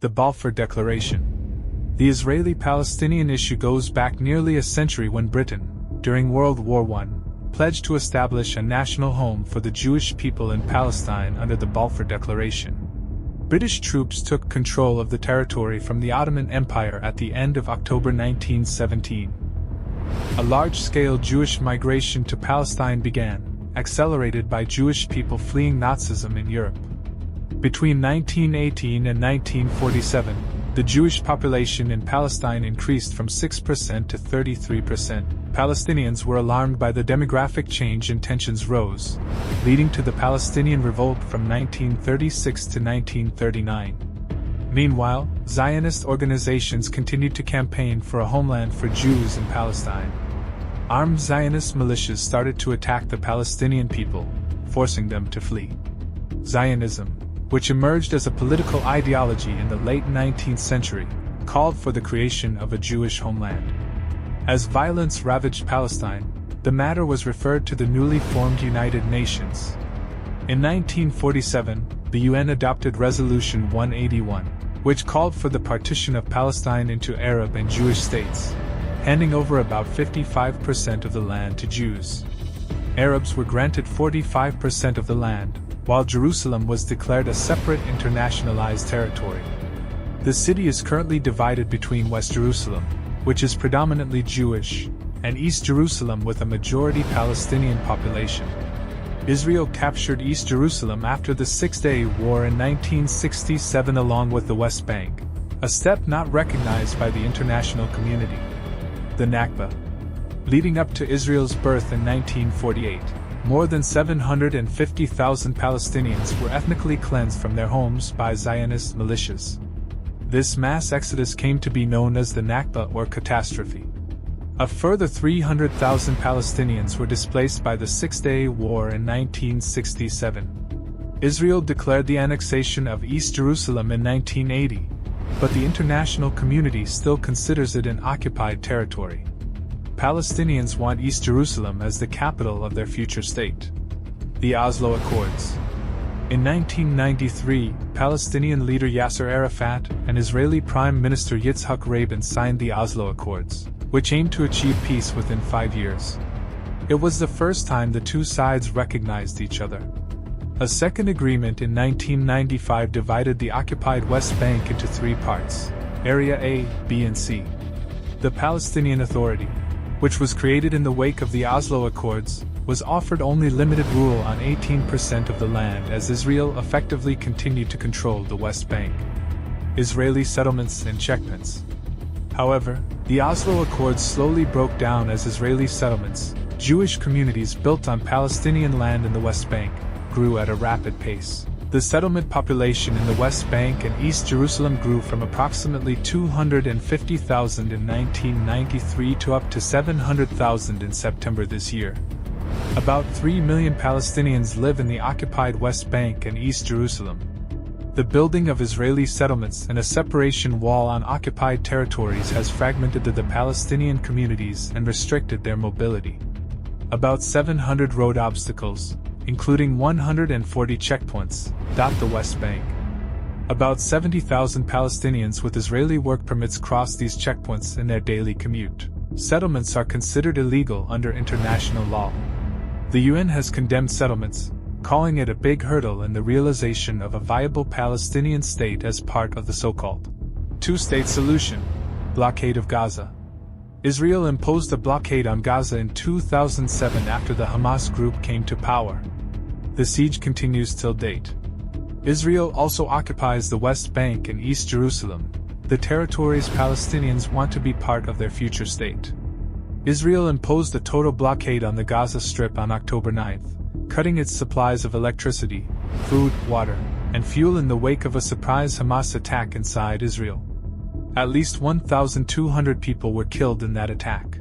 The Balfour Declaration. The Israeli-Palestinian issue goes back nearly a century when Britain, during World War I, pledged to establish a national home for the Jewish people in Palestine under the Balfour Declaration. British troops took control of the territory from the Ottoman Empire at the end of October 1917. A large-scale Jewish migration to Palestine began, accelerated by Jewish people fleeing Nazism in Europe. Between 1918 and 1947, the Jewish population in Palestine increased from 6% to 33%. Palestinians were alarmed by the demographic change and tensions rose, leading to the Palestinian Revolt from 1936 to 1939. Meanwhile, Zionist organizations continued to campaign for a homeland for Jews in Palestine. Armed Zionist militias started to attack the Palestinian people, forcing them to flee. Zionism, which emerged as a political ideology in the late 19th century, called for the creation of a Jewish homeland. As violence ravaged Palestine, the matter was referred to the newly formed United Nations. In 1947, the UN adopted Resolution 181, which called for the partition of Palestine into Arab and Jewish states, handing over about 55% of the land to Jews. Arabs were granted 45% of the land, while Jerusalem was declared a separate internationalized territory. The city is currently divided between West Jerusalem, which is predominantly Jewish, and East Jerusalem with a majority Palestinian population. Israel captured East Jerusalem after the Six-Day War in 1967 along with the West Bank, a step not recognized by the international community. The Nakba. Leading up to Israel's birth in 1948, more than 750,000 Palestinians were ethnically cleansed from their homes by Zionist militias. This mass exodus came to be known as the Nakba or catastrophe. A further 300,000 Palestinians were displaced by the Six-Day War in 1967. Israel declared the annexation of East Jerusalem in 1980, but the international community still considers it an occupied territory. Palestinians want East Jerusalem as the capital of their future state. The Oslo Accords. In 1993, Palestinian leader Yasser Arafat and Israeli Prime Minister Yitzhak Rabin signed the Oslo Accords, which aimed to achieve peace within 5 years. It was the first time the two sides recognized each other. A second agreement in 1995 divided the occupied West Bank into three parts: Area A, B and C. The Palestinian Authority, which was created in the wake of the Oslo Accords, was offered only limited rule on 18% of the land as Israel effectively continued to control the West Bank. Israeli settlements and checkpoints. However, the Oslo Accords slowly broke down as Israeli settlements, Jewish communities built on Palestinian land in the West Bank, grew at a rapid pace. The settlement population in the West Bank and East Jerusalem grew from approximately 250,000 in 1993 to up to 700,000 in September this year. About 3 million Palestinians live in the occupied West Bank and East Jerusalem. The building of Israeli settlements and a separation wall on occupied territories has fragmented the Palestinian communities and restricted their mobility. About 700 road obstacles, including 140 checkpoints, dot the West Bank. About 70,000 Palestinians with Israeli work permits cross these checkpoints in their daily commute. Settlements are considered illegal under international law. The UN has condemned settlements, calling it a big hurdle in the realization of a viable Palestinian state as part of the so-called two-state solution. Blockade of Gaza. Israel imposed a blockade on Gaza in 2007 after the Hamas group came to power. The siege continues till date. Israel also occupies the West Bank and East Jerusalem, the territories Palestinians want to be part of their future state. Israel imposed a total blockade on the Gaza Strip on October 9th, cutting its supplies of electricity, food, water, and fuel in the wake of a surprise Hamas attack inside Israel. At least 1,200 people were killed in that attack.